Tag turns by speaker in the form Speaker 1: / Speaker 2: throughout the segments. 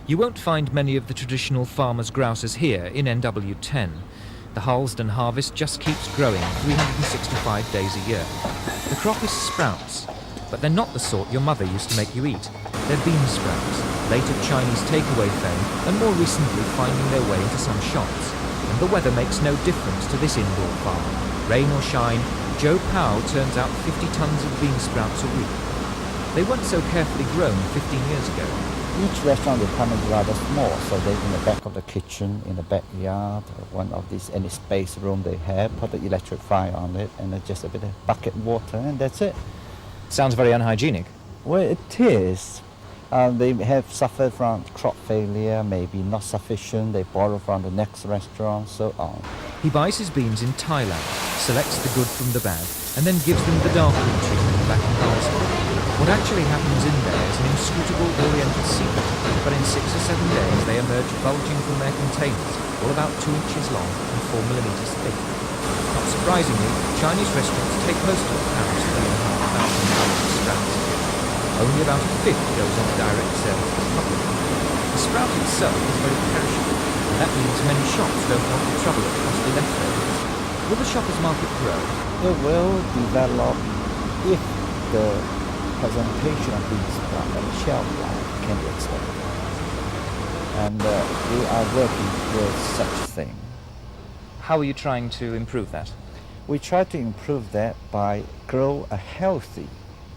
Speaker 1: You won't find many of the traditional farmers' grouses here in NW10. The Harlesden harvest just keeps growing 365 days a year. The crop is sprouts, but they're not the sort your mother used to make you eat. They're bean sprouts, later Chinese takeaway fame, and more recently finding their way into some shops. And the weather makes no difference to this indoor farm. Rain or shine, Joe Powell turns out 50 tons of bean sprouts a week. They weren't so carefully grown 15 years ago.
Speaker 2: Each restaurant department is rather small, so they in the back of the kitchen, in the backyard, one of these, any space room they have, put the electric fire on it, and just a bit of bucket water, and that's it.
Speaker 1: Sounds very unhygienic.
Speaker 2: Well, it is. They have suffered from crop failure, maybe not sufficient, they borrow from the next restaurant, so on.
Speaker 1: He buys his beans in Thailand, selects the good from the bad, and then gives them the darkroom treatment back in Harlesden. What actually happens in there is an inscrutable oriental secret, but in 6 or 7 days they emerge bulging from their containers, all about 2 inches long and 4 millimeters thick. Not surprisingly, Chinese restaurants take most of the pounds £3,500 of sprouts. Only about a fifth goes on direct sales to the public. The sprout itself is very perishable, and that means many shops don't want the trouble of costly leftovers. Will the shoppers' market grow?
Speaker 2: It will develop if the presentation of bean sprout and shelf life can be expected. And we are working towards such a thing.
Speaker 1: How are you trying to improve that?
Speaker 2: We try to improve that by grow a healthy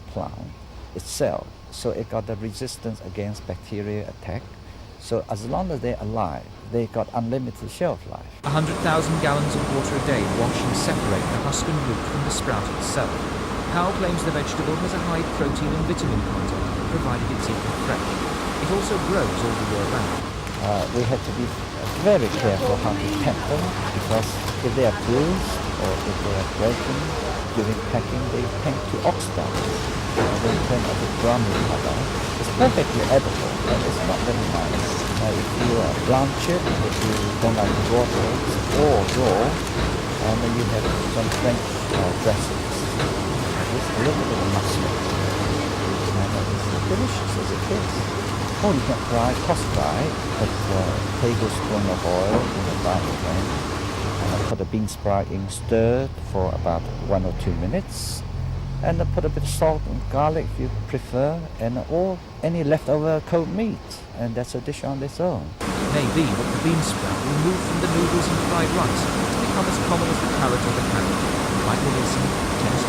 Speaker 2: plant itself, so it got the resistance against bacteria attack. So as long as they're alive, they got unlimited shelf life.
Speaker 1: 100,000 gallons of water a day wash and separate the husk and root from the sprout itself. Powell claims the vegetable has a high protein and vitamin content, provided it's eaten fresh. It also grows all the year round.
Speaker 2: We have to be very careful how to tempt them, because if they are bruised or if they are broken during packing, they tend to oxidize. They turn a bit browny color. It's perfectly edible, but it's not very nice. If you blanch it, if you don't like raw eggs or raw, and then you have some French dressings with a little bit of mustard. And it's delicious as it is. Or you can fry, cross-fry, put a tablespoon of oil in the frying pan, and put the bean sprout in, stirred for about 1 or 2 minutes, and put a bit of salt and garlic if you prefer, and or any leftover cold meat, and that's a dish on its own.
Speaker 1: It may be that the bean sprout will move from the noodles and fried rice to become as common as the carrot or the carrot. Michael Wilson, Tennis